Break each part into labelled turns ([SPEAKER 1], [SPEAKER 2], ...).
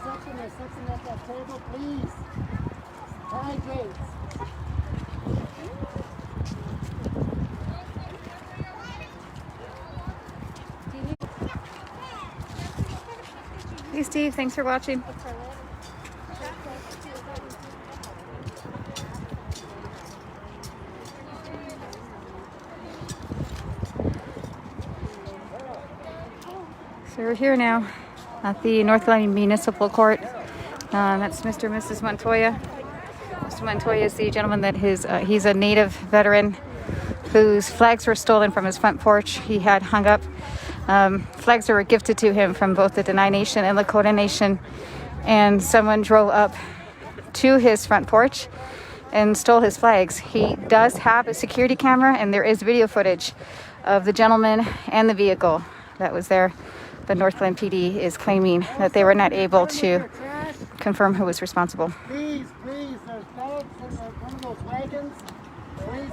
[SPEAKER 1] something or something at that table, please. Hydrate.
[SPEAKER 2] Hey Steve, thanks for watching. So we're here now at the Northglenn Municipal Court. That's Mr. and Mrs. Montoya. Mr. Montoya is the gentleman that he's a native veteran whose flags were stolen from his front porch. He had hung up flags that were gifted to him from both the Dine Nation and Lakota Nation, and someone drove up to his front porch and stole his flags. He does have a security camera, and there is video footage of the gentleman and the vehicle that was there. But Northglenn PD is claiming that they were not able to confirm who was responsible.
[SPEAKER 1] Please, there's bags in one of those wagons. Please,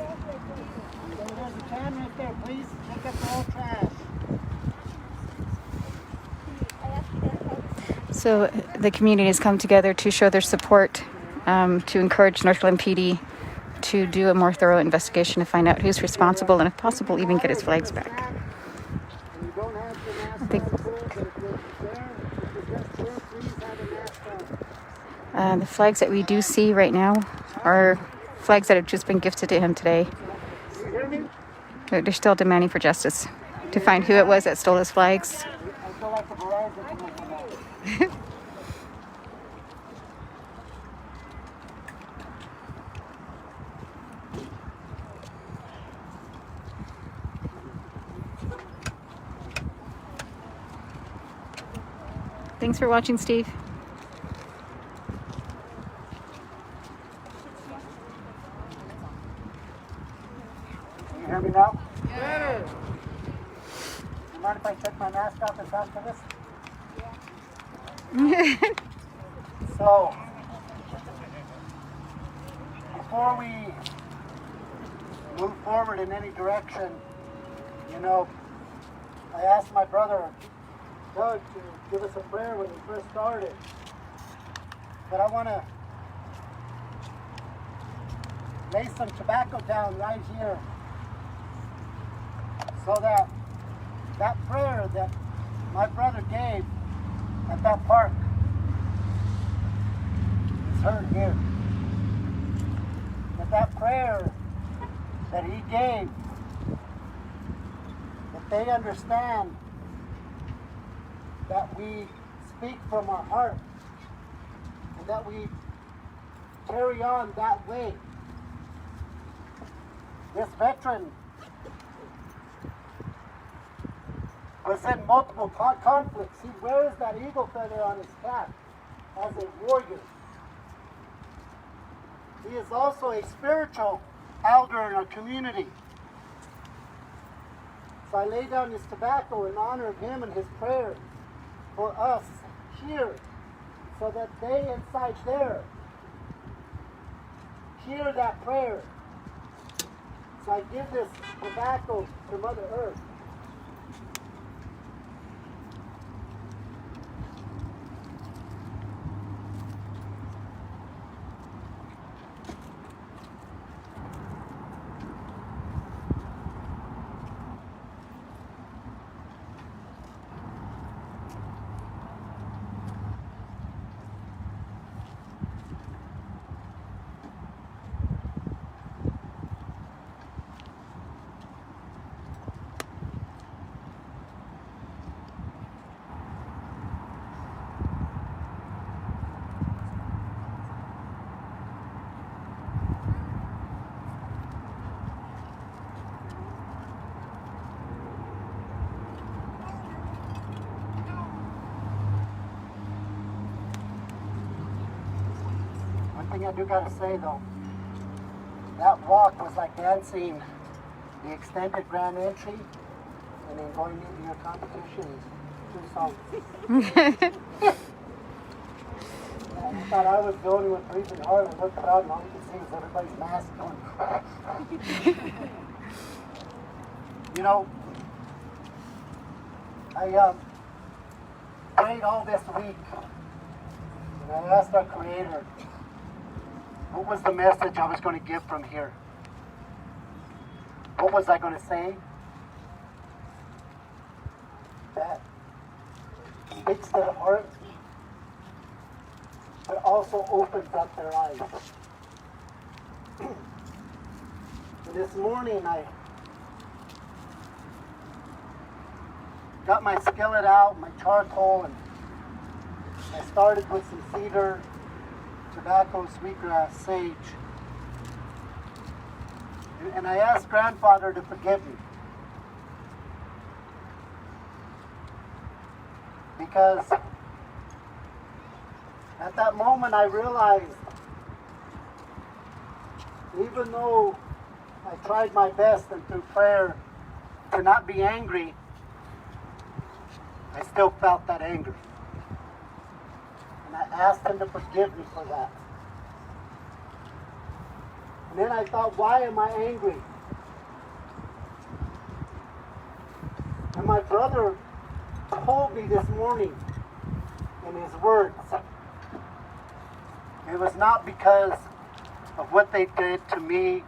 [SPEAKER 1] there's a camera up there. Please pick up all trash.
[SPEAKER 2] So the community has come together to show their support, to encourage Northglenn PD to do a more thorough investigation to find out who's responsible and, if possible, even get his flags back. The flags that we do see right now are flags that have just been gifted to him today. They're still demanding for justice to find who it was that stole his flags. Thanks for watching, Steve.
[SPEAKER 1] Can you hear me now? Yeah. You mind if I take my mask off and talk to this? Yeah. So, before we move forward in any direction, I asked my brother Doug to give us a prayer when we first started. But I want to lay some tobacco down right here so that that prayer that my brother gave at that park is heard here. That prayer that he gave, that they understand that we speak from our heart and that we carry on that way. This veteran was in multiple conflicts. He wears that eagle feather on his cap as a warrior. He is also a spiritual elder in our community. So I lay down this tobacco in honor of him and his prayer for us here, so that they inside there hear that prayer. So I give this tobacco to Mother Earth. I do gotta say though, that walk was like dancing the extended grand entry and then going into your competition 2 songs. I thought I was the only one breathing hard and looked around and all you could see was everybody's mask going. I prayed all this week And I asked our Creator, what was the message I was going to give from here? What was I going to say? That speaks to the heart, but also opens up their eyes. And this morning I got my skillet out, my charcoal, and I started with some cedar, tobacco, sweetgrass, sage. And I asked Grandfather to forgive me. Because at that moment I realized, even though I tried my best and through prayer to not be angry, I still felt that anger. And I asked him to forgive me for that. And then I thought, why am I angry? And my brother told me this morning in his words, it was not because of what they did to me,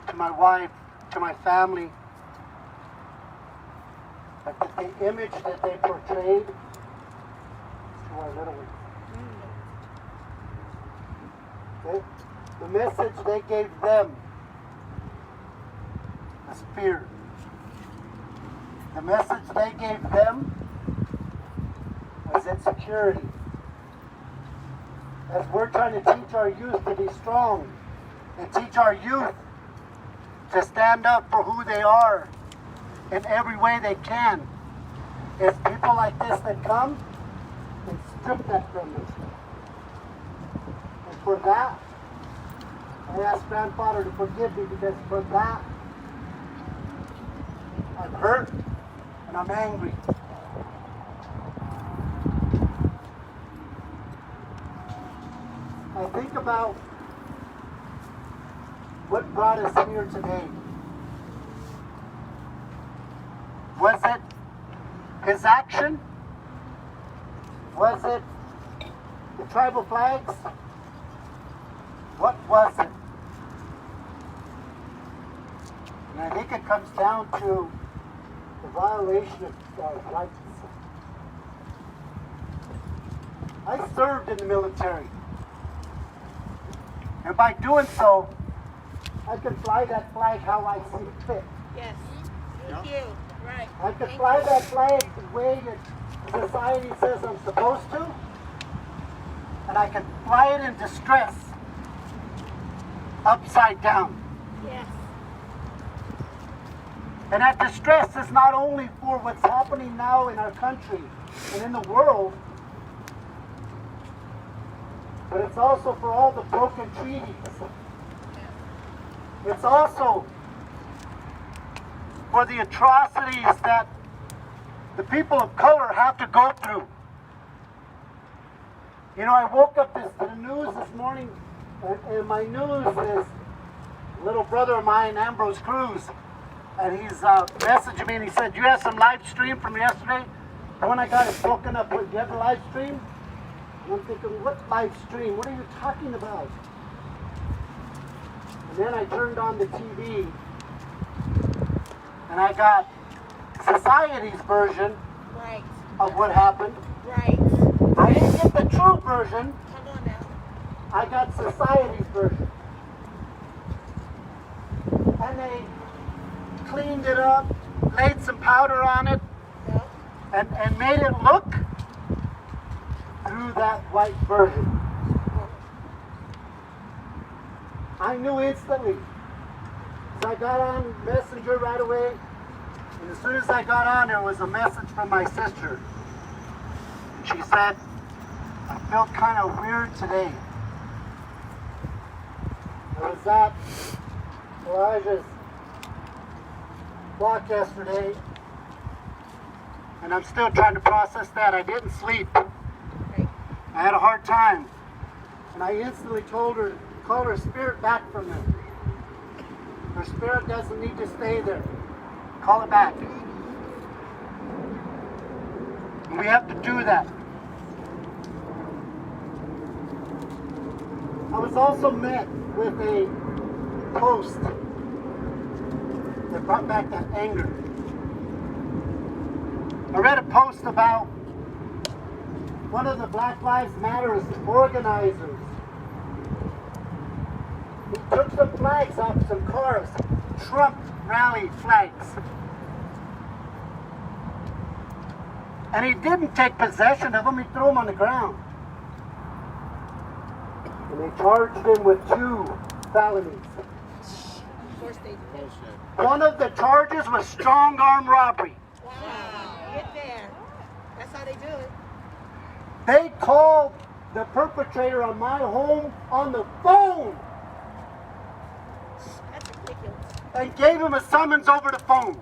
[SPEAKER 1] to my wife, to my family, but that the image that they portrayed is to our little ones. Okay? The message they gave them was fear. The message they gave them was insecurity. As we're trying to teach our youth to be strong and teach our youth to stand up for who they are in every way they can, it's people like this that come and strip that from them. And for that, I asked Grandfather to forgive me, because for that, I'm hurt and I'm angry. I think about what brought us here today. Was it his action? Was it the tribal flags? What was it? And I think it comes down to the violation of rights. I served in the military. And by doing so, I can fly that flag how I see fit.
[SPEAKER 3] Yes, thank you. Right.
[SPEAKER 1] I can fly that flag the way that society says I'm supposed to. And I can fly it in distress, upside down.
[SPEAKER 3] Yes.
[SPEAKER 1] And that distress is not only for what's happening now in our country and in the world, but it's also for all the broken treaties. It's also for the atrocities that the people of color have to go through. You know, I woke up to the news this morning, and my news is a little brother of mine, Ambrose Cruz, and he's messaging me, and he said, "You have some live stream from yesterday?" The one I got is broken up. Do you have a live stream? And I'm thinking, what live stream? What are you talking about? And then I turned on the TV, and I got society's version
[SPEAKER 3] Right.
[SPEAKER 1] of what happened.
[SPEAKER 3] Right.
[SPEAKER 1] I didn't get the true version.
[SPEAKER 3] Come on now.
[SPEAKER 1] I got society's version. And they cleaned it up, laid some powder on it,
[SPEAKER 3] Yep.
[SPEAKER 1] and made it look through that white version. I knew instantly. So I got on Messenger right away, and as soon as I got on, there was a message from my sister. She said, "I felt kind of weird today. I was at Elijah's walk yesterday, and I'm still trying to process that. I didn't sleep.
[SPEAKER 3] Okay.
[SPEAKER 1] I had a hard time. And I instantly told her, call her spirit back from there. Her spirit doesn't need to stay there. Call it back." And we have to do that. I was also met with a post that brought back that anger. I read a post about one of the Black Lives Matter organizers. He took some flags off some cars, Trump rally flags. And he didn't take possession of them, he threw them on the ground. And they charged him with 2 felonies.
[SPEAKER 3] Of course they did.
[SPEAKER 1] One of the charges was strong arm robbery.
[SPEAKER 3] Wow. Get there. That's how they do it.
[SPEAKER 1] They called the perpetrator on my home on the phone
[SPEAKER 3] That's ridiculous.
[SPEAKER 1] and gave him a summons over the phone.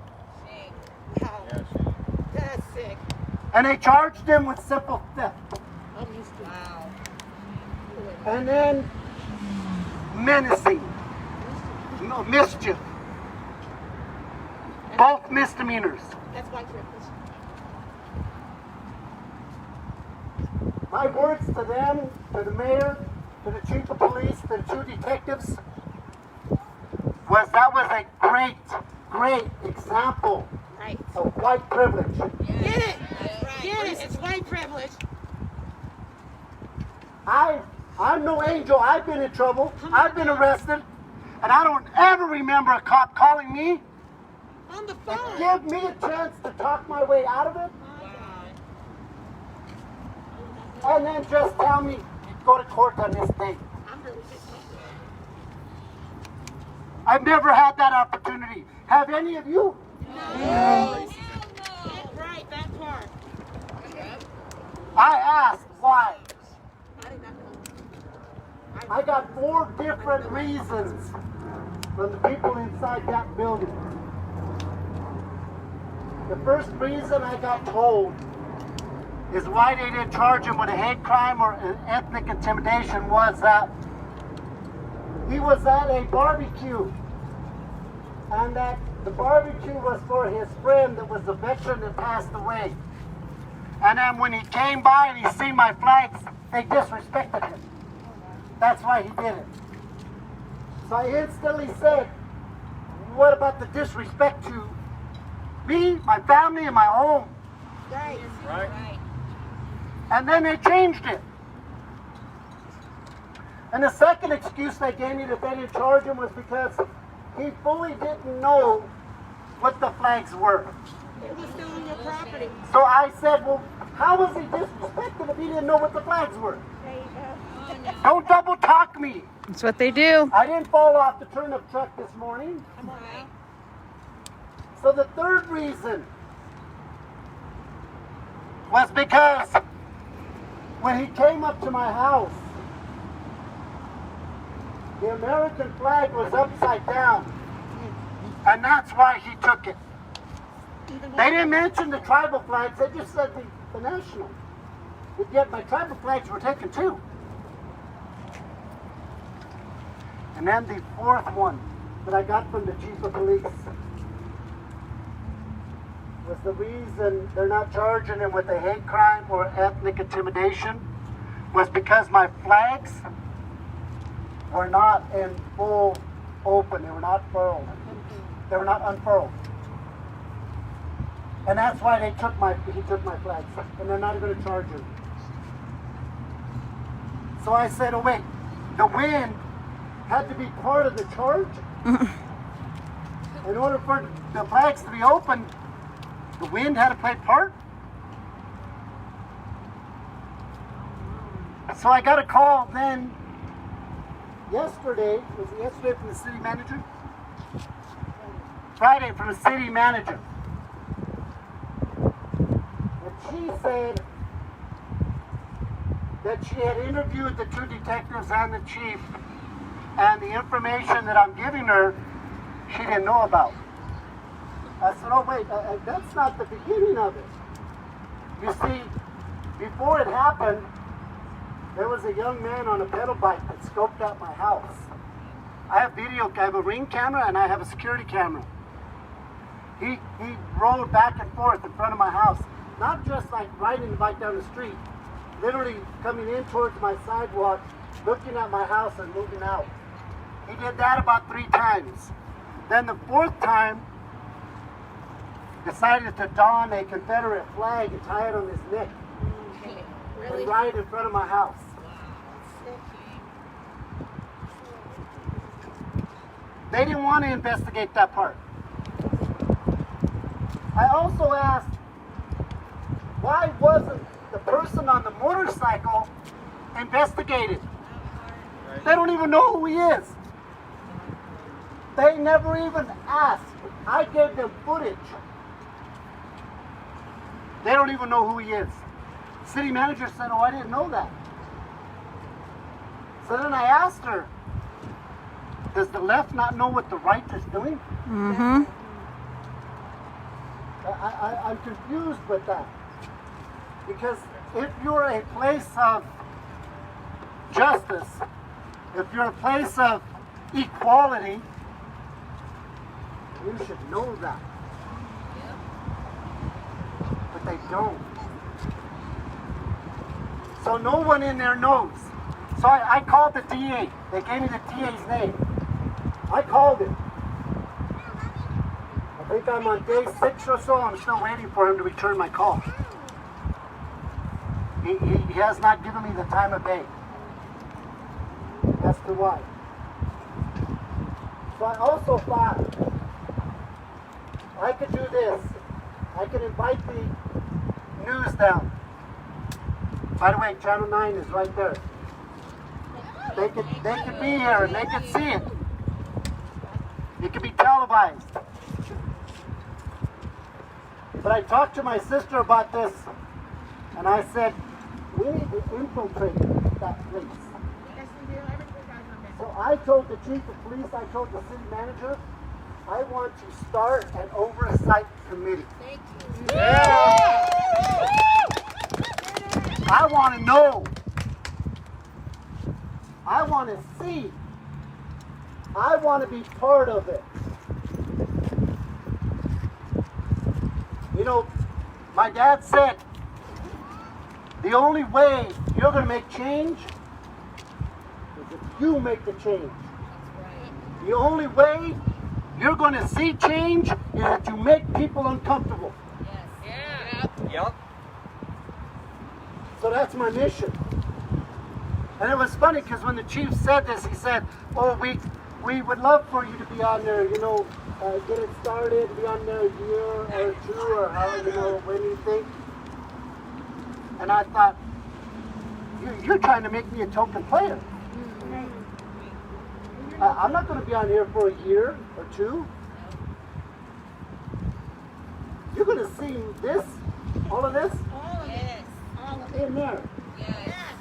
[SPEAKER 3] Wow. That's sick.
[SPEAKER 1] And they charged him with simple theft.
[SPEAKER 3] I'm used to it. Wow.
[SPEAKER 1] And then menacing. No, mischief. Both misdemeanors.
[SPEAKER 3] That's white privilege.
[SPEAKER 1] My words to them, to the mayor, to the chief of police, to the 2 detectives, was that was a great, great example
[SPEAKER 3] Right.
[SPEAKER 1] of white privilege.
[SPEAKER 3] Get it. Get it. It's white privilege.
[SPEAKER 1] I'm no angel. I've been in trouble. I've been arrested. And I don't ever remember a cop calling me
[SPEAKER 3] On the
[SPEAKER 1] and
[SPEAKER 3] phone.
[SPEAKER 1] give me a chance to talk my way out of it. And then just tell me, go to court on this thing.
[SPEAKER 3] I'm really pissed off.
[SPEAKER 1] I've never had that opportunity. Have any of you?
[SPEAKER 3] Right, that part.
[SPEAKER 1] I asked why.
[SPEAKER 3] I did not know.
[SPEAKER 1] I got 4 different reasons from the people inside that building. The first reason I got told is why they didn't charge him with a hate crime or an ethnic intimidation was that he was at a barbecue, and that the barbecue was for his friend that was a veteran that passed away. And then when he came by and he seen my flags, they disrespected him. That's why he did it. So I instantly said, what about the disrespect to me, my family, and my home?
[SPEAKER 3] Right.
[SPEAKER 1] And then they changed it. And the second excuse they gave me that they didn't charge him was because he fully didn't know what the flags were.
[SPEAKER 3] It was still on your property.
[SPEAKER 1] So I said, well, how was he disrespected if he didn't know what the flags were?
[SPEAKER 3] There you go.
[SPEAKER 1] Don't double talk me.
[SPEAKER 2] That's what they do.
[SPEAKER 1] I didn't fall off the turnip truck this morning.
[SPEAKER 3] Come on now.
[SPEAKER 1] So the third reason was because when he came up to my house, the American flag was upside down. And that's why he took it. They didn't mention the tribal flags, they just said the national. But yet my tribal flags were taken too. And then the fourth one that I got from the chief of police was the reason they're not charging him with a hate crime or ethnic intimidation was because my flags were not in full open. They were not furled. They were not unfurled. And that's why he took my flags. And they're not going to charge him. So I said, oh wait, the wind had to be part of the charge. In order for the flags to be open, the wind had to play part. So I got a call then yesterday, was it yesterday from the city manager? Friday from the city manager. And she said that she had interviewed the 2 detectives and the chief, and the information that I'm giving her, she didn't know about. I said, oh wait, that's not the beginning of it. You see, before it happened, there was a young man on a pedal bike that scoped out my house. I have video, I have a Ring camera and I have a security camera. He rode back and forth in front of my house, not just like riding the bike down the street, literally coming in towards my sidewalk looking at my house and moving out. He did that about 3 times. Then the 4th time, decided to don a Confederate flag and tie it on his neck.
[SPEAKER 3] Really?
[SPEAKER 1] Right in front of my house. They didn't want to investigate that part. I also asked, why wasn't the person on the motorcycle investigated? They don't even know who he is. They never even asked. I gave them footage. They don't even know who he is. City manager said, oh, I didn't know that. So then I asked her, does the left not know what the right is doing?
[SPEAKER 2] Mm-hmm.
[SPEAKER 1] I'm confused with that. Because if you're a place of justice, if you're a place of equality, you should know that. But they don't. So no one in there knows. So I called the DA. They gave me the DA's name. I called him. I think I'm on day 6 or so. I'm still waiting for him to return my call. He has not given me the time of day as to why. So I also thought I could do this. I could invite the news down. By the way, Channel 9 is right there. They could be here and they could see it. It could be televised. But I talked to my sister about this, and I said, we need to infiltrate that place. So I told the chief of police, I told the city manager, I want to start an oversight committee.
[SPEAKER 3] Thank you.
[SPEAKER 1] Yeah. I want to know. I want to see. I want to be part of it. You know, my dad said, the only way you're going to make change is if you make the change. The only way you're going to see change is if you make people uncomfortable.
[SPEAKER 3] Yes. Yeah.
[SPEAKER 4] Yep.
[SPEAKER 1] So that's my mission. And it was funny because when the chief said this, he said, oh, we would love for you to be on there, you know, get it started, be on there a year or 2 or how, you know, when you think. And I thought, you're trying to make me a token player. I'm not going to be on here for a year or 2. You're going to see this, all of this,
[SPEAKER 3] Yes.
[SPEAKER 1] in there.
[SPEAKER 3] Yes.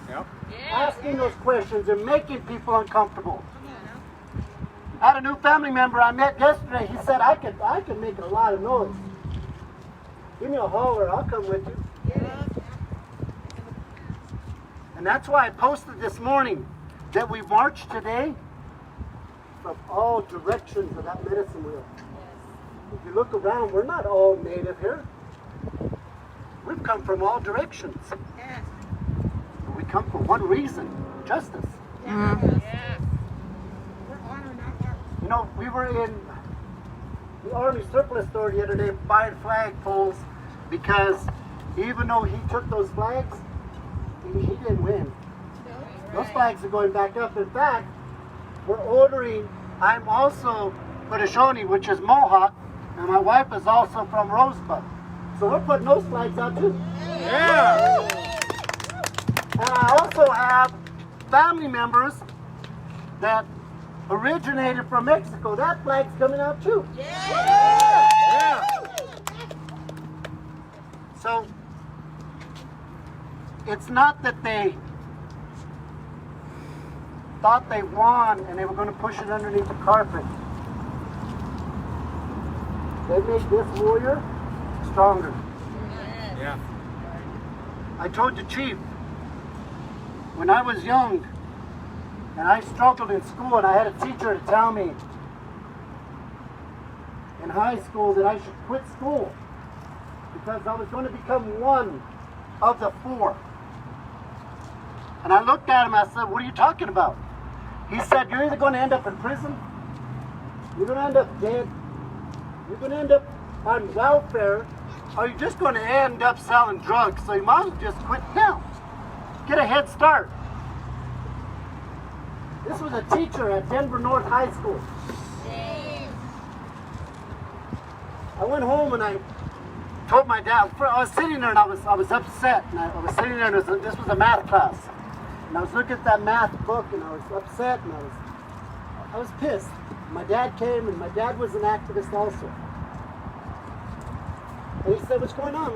[SPEAKER 4] Yep.
[SPEAKER 1] Asking those questions and making people uncomfortable. I had a new family member I met yesterday. He said, I could make a lot of noise. Give me a holler, I'll come with you.
[SPEAKER 3] Yeah.
[SPEAKER 1] And that's why I posted this morning that we marched today from all directions of that medicine wheel. If you look around, we're not all native here. We've come from all directions.
[SPEAKER 3] Yes.
[SPEAKER 1] But we come for one reason, justice.
[SPEAKER 3] Yes. We're honoring our work.
[SPEAKER 1] You know, we were in the Army surplus store the other day buying flag poles because even though he took those flags, he didn't win. Those flags are going back up. In fact, we're ordering, I'm also Haudenosaunee, which is Mohawk, and my wife is also from Rosebud. So we're putting those flags out too.
[SPEAKER 4] Yeah.
[SPEAKER 1] And I also have family members that originated from Mexico. That flag's coming out too.
[SPEAKER 4] Yeah.
[SPEAKER 1] So it's not that they thought they won and they were going to push it underneath the carpet. They made this warrior stronger.
[SPEAKER 4] Yeah.
[SPEAKER 1] I told the chief, when I was young and I struggled in school and I had a teacher to tell me in high school that I should quit school because I was going to become one of the 4. And I looked at him, I said, what are you talking about? He said, you're either going to end up in prison, you're going to end up dead, you're going to end up on welfare, or you're just going to end up selling drugs. So you might as well just quit now. Get a head start. This was a teacher at Denver North High School. I went home and I told my dad. I was sitting there and I was upset. And I was sitting there and this was a math class. And I was looking at that math book and I was upset and I was pissed. My dad came and my dad was an activist also. And he said, what's going on?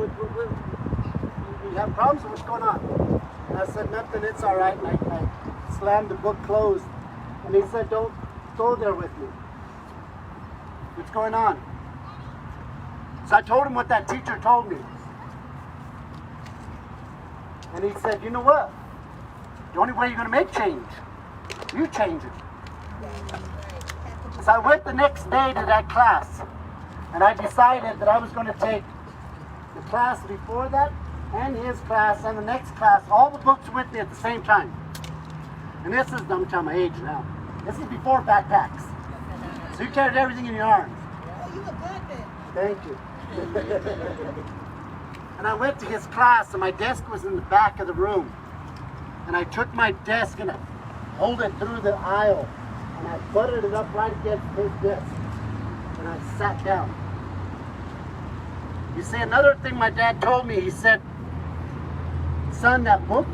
[SPEAKER 1] You have problems? What's going on? And I said, nothing, it's all right. And I slammed the book closed. And he said, don't go there with me. What's going on? So I told him what that teacher told me. And he said, you know what? The only way you're going to make change, you change it. So I went the next day to that class. And I decided that I was going to take the class before that and his class and the next class, all the books with me at the same time. And this is, I'm telling my age now. This is before backpacks. So you carried everything in your arms.
[SPEAKER 3] Oh, you look good then.
[SPEAKER 1] Thank you. And I went to his class and my desk was in the back of the room. And I took my desk and I pulled it through the aisle and I butted it up right against his desk. And I sat down. You see, another thing my dad told me, he said, son, that book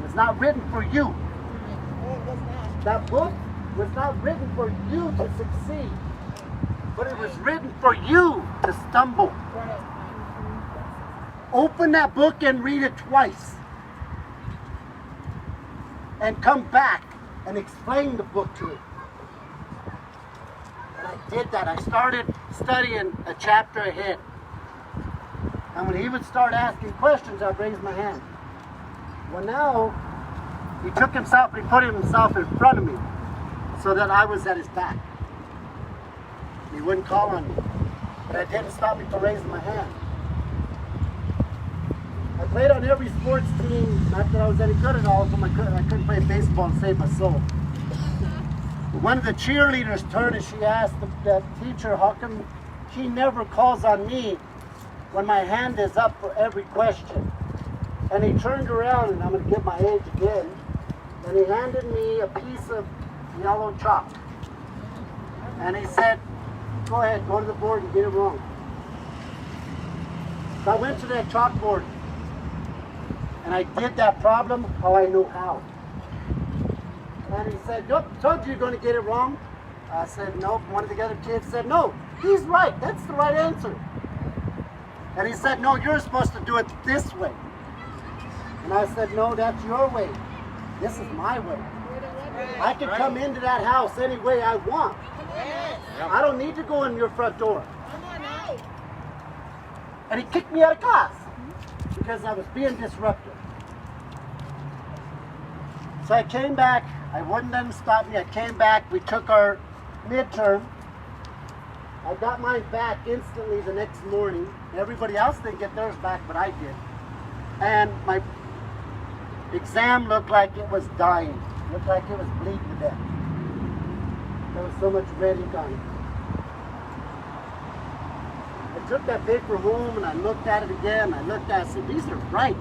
[SPEAKER 1] was not written for you. That book was not written for you to succeed, but it was written for you to stumble. Open that book and read it twice. And come back and explain the book to it. And I did that. I started studying a chapter ahead. And when he would start asking questions, I'd raise my hand. Well, now, he took himself, he put himself in front of me so that I was at his back. He wouldn't call on me. But that didn't stop me from raising my hand. I played on every sports team, not that I was any good at all of them. I couldn't play baseball and save my soul. But one of the cheerleaders turned and she asked the teacher, how come she never calls on me when my hand is up for every question? And he turned around, and I'm going to give my age again, and he handed me a piece of yellow chalk. And he said, go ahead, go to the board and get it wrong. So I went to that chalkboard, and I did that problem how I knew how. And he said, nope, told you you're going to get it wrong. I said, nope. One of the other kids said, no, he's right. That's the right answer. And he said, no, you're supposed to do it this way. And I said, no, that's your way. This is my way. I can come into that house any way I want. I don't need to go in your front door. And he kicked me out of class because I was being disruptive. So I came back. I wouldn't let him stop me. I came back. We took our midterm. I got mine back instantly the next morning. Everybody else didn't get theirs back, but I did. And my exam looked like it was dying. Looked like it was bleeding to death. There was so much red ink on it. I took that paper home and I looked at it again. I looked at it and said, these are right.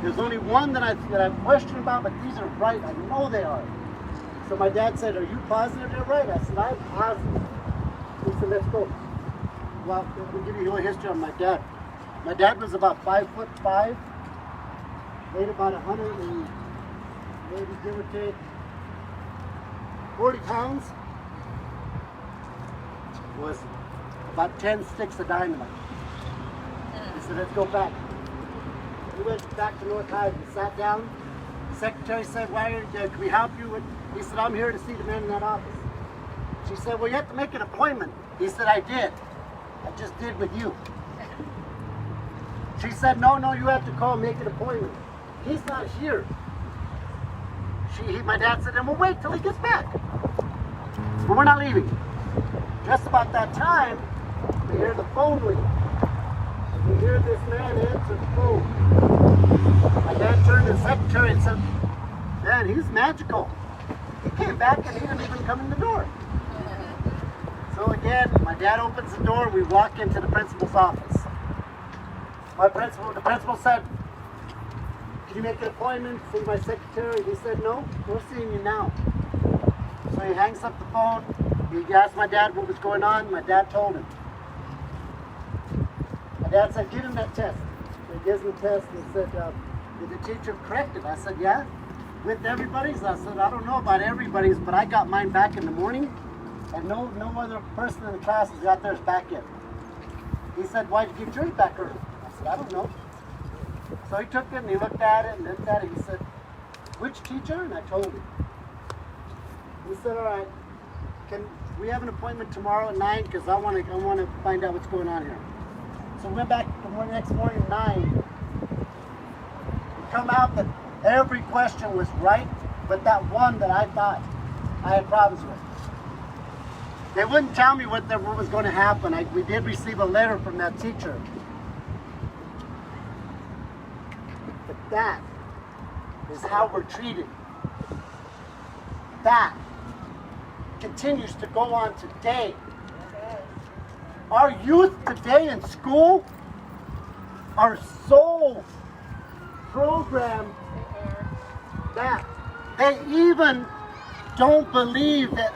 [SPEAKER 1] There's only one that I question about, but these are right. I know they are. So my dad said, are you positive they're right? I said, I'm positive. He said, let's go. Well, we'll give you a little history on my dad. My dad was about 5'5", weighed about 100 and maybe give or take 40 pounds. Was about 10 sticks of dynamite. He said, let's go back. We went back to North High. We sat down. The secretary said, can we help you? He said, I'm here to see the man in that office. She said, well, you have to make an appointment. He said, I did. I just did with you. She said, no, you have to call and make an appointment. He's not here. My dad said, then we'll wait till he gets back. But we're not leaving. Just about that time, we hear the phone ring. We hear this man answer the phone. My dad turned to the secretary secretary and said, man, he's magical. He came back and he didn't even come in the door. So again, my dad opens the door, we walk into the principal's office. The principal said, can you make an appointment, see my secretary? He said, no, we're seeing you now. So he hangs up the phone, he asked my dad what was going on, my dad told him. My dad said, give him that test. So he gives him the test and he said, did the teacher correct it? I said, yeah. With everybody's? I said, I don't know about everybody's, but I got mine back in the morning, and no other person in the class has got theirs back yet. He said, why'd you give yours back early? I said, I don't know. So he took it and he looked at it and looked at it. He said, which teacher? And I told him. He said, all right, can we have an appointment tomorrow at 9? Because I want to find out what's going on here. So we went back the next morning at 9. We come out that every question was right, but that one that I thought I had problems with. They wouldn't tell me what was going to happen. We did receive a letter from that teacher. But that is how we're treated. That continues to go on today. Our youth today in school are so programmed that they even don't believe that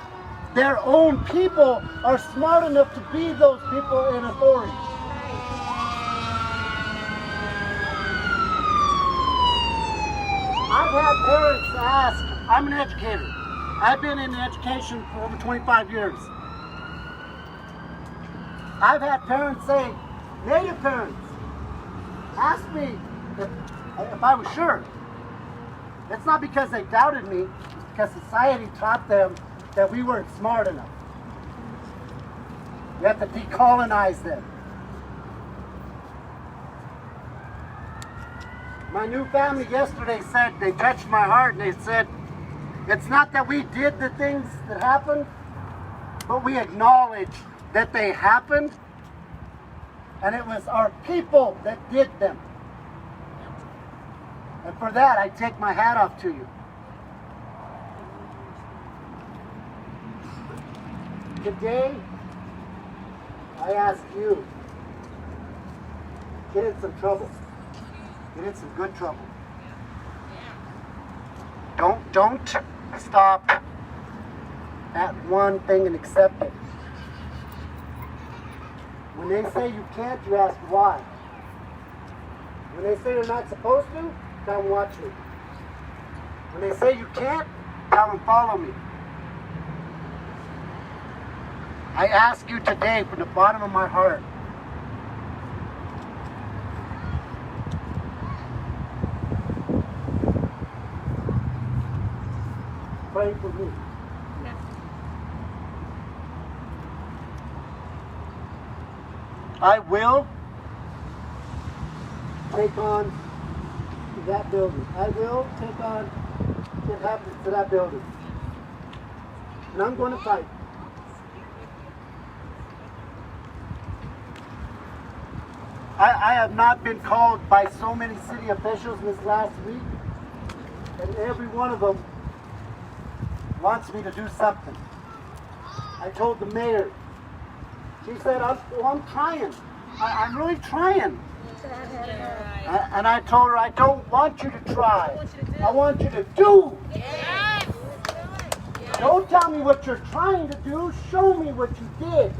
[SPEAKER 1] their own people are smart enough to be those people in authority. I've had parents ask, I'm an educator. I've been in education for over 25 years. I've had parents say, Native parents, ask me if I was sure. It's not because they doubted me, it's because society taught them that we weren't smart enough. You have to decolonize them. My new family yesterday said, they touched my heart and they said, it's not that we did the things that happened, but we acknowledge that they happened, and it was our people that did them. And for that, I take my hat off to you. Today, I ask you, get in some trouble. Get in some good trouble. Don't stop at one thing and accept it. When they say you can't, you ask why. When they say you're not supposed to, tell them watch me. When they say you can't, tell them follow me. I ask you today from the bottom of my heart, pray for me. I will take on that building. I will take on what happens to that building. And I'm going to fight. I have not been called by so many city officials this last week, and every one of them wants me to do something. I told the mayor. She said, I'm trying. I'm really trying. And I told her, I don't want you to try. I want you to do. Don't tell me what you're trying to do. Show me what you did.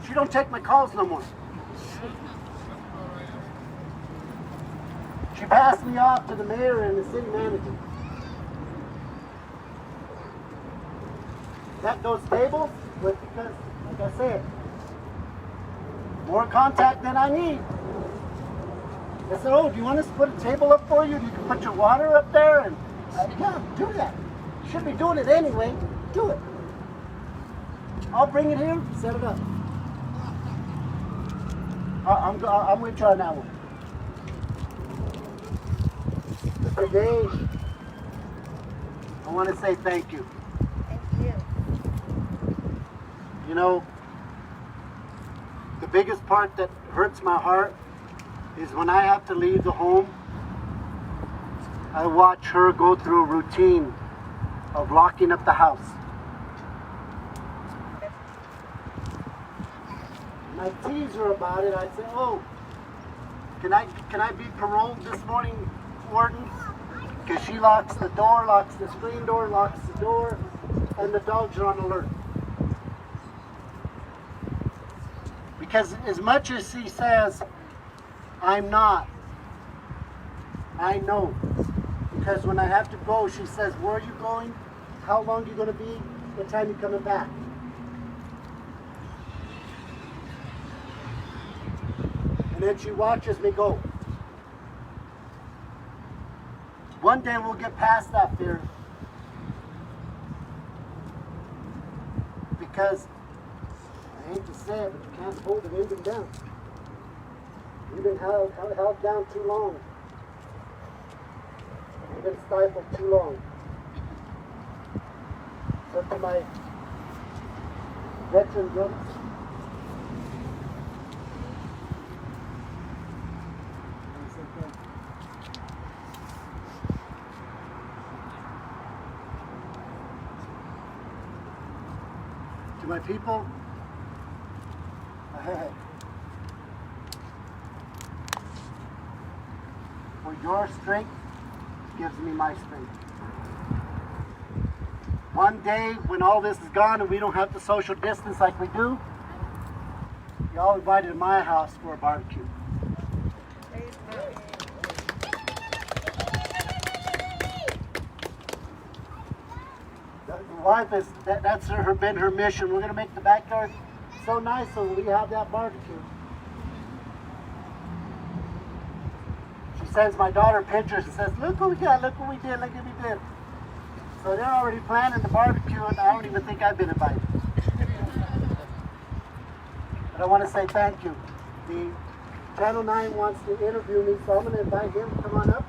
[SPEAKER 1] She don't take my calls no more. She passed me off to the mayor and the city manager. Those tables was because, like I said, more contact than I need. I said, oh, do you want us to put a table up for you? You can put your water up there? And yeah, do that. You should be doing it anyway. Do it. I'll bring it here, set it up. I'm with you on that one. Today, I want to say thank you.
[SPEAKER 3] Thank you.
[SPEAKER 1] You know, the biggest part that hurts my heart is when I have to leave the home, I watch her go through a routine of locking up the house. And I tease her about it. I say, oh, can I be paroled this morning, warden? Because she locks the door, locks the screen door, locks the door, and the dogs are on alert. Because as much as she says, I'm not, I know. Because when I have to go, she says, where are you going? How long are you going to be? What time are you coming back? And then she watches me go. One day we'll get past that fear. Because, I hate to say it, but you can't hold an engine down. You've been held down too long. You've been stifled too long. So to my veteran brothers, to my people, for your strength gives me my strength. One day when all this is gone and we don't have to social distance like we do, y'all invited to my house for a barbecue. The wife is, that's been her mission. We're going to make the backyard so nice so we have that barbecue. She sends my daughter pictures and says, look what we got, look what we did, look what we did. So they're already planning the barbecue and I don't even think I've been invited. But I want to say thank you. The Channel 9 wants to interview me, so I'm going to invite him to come on up.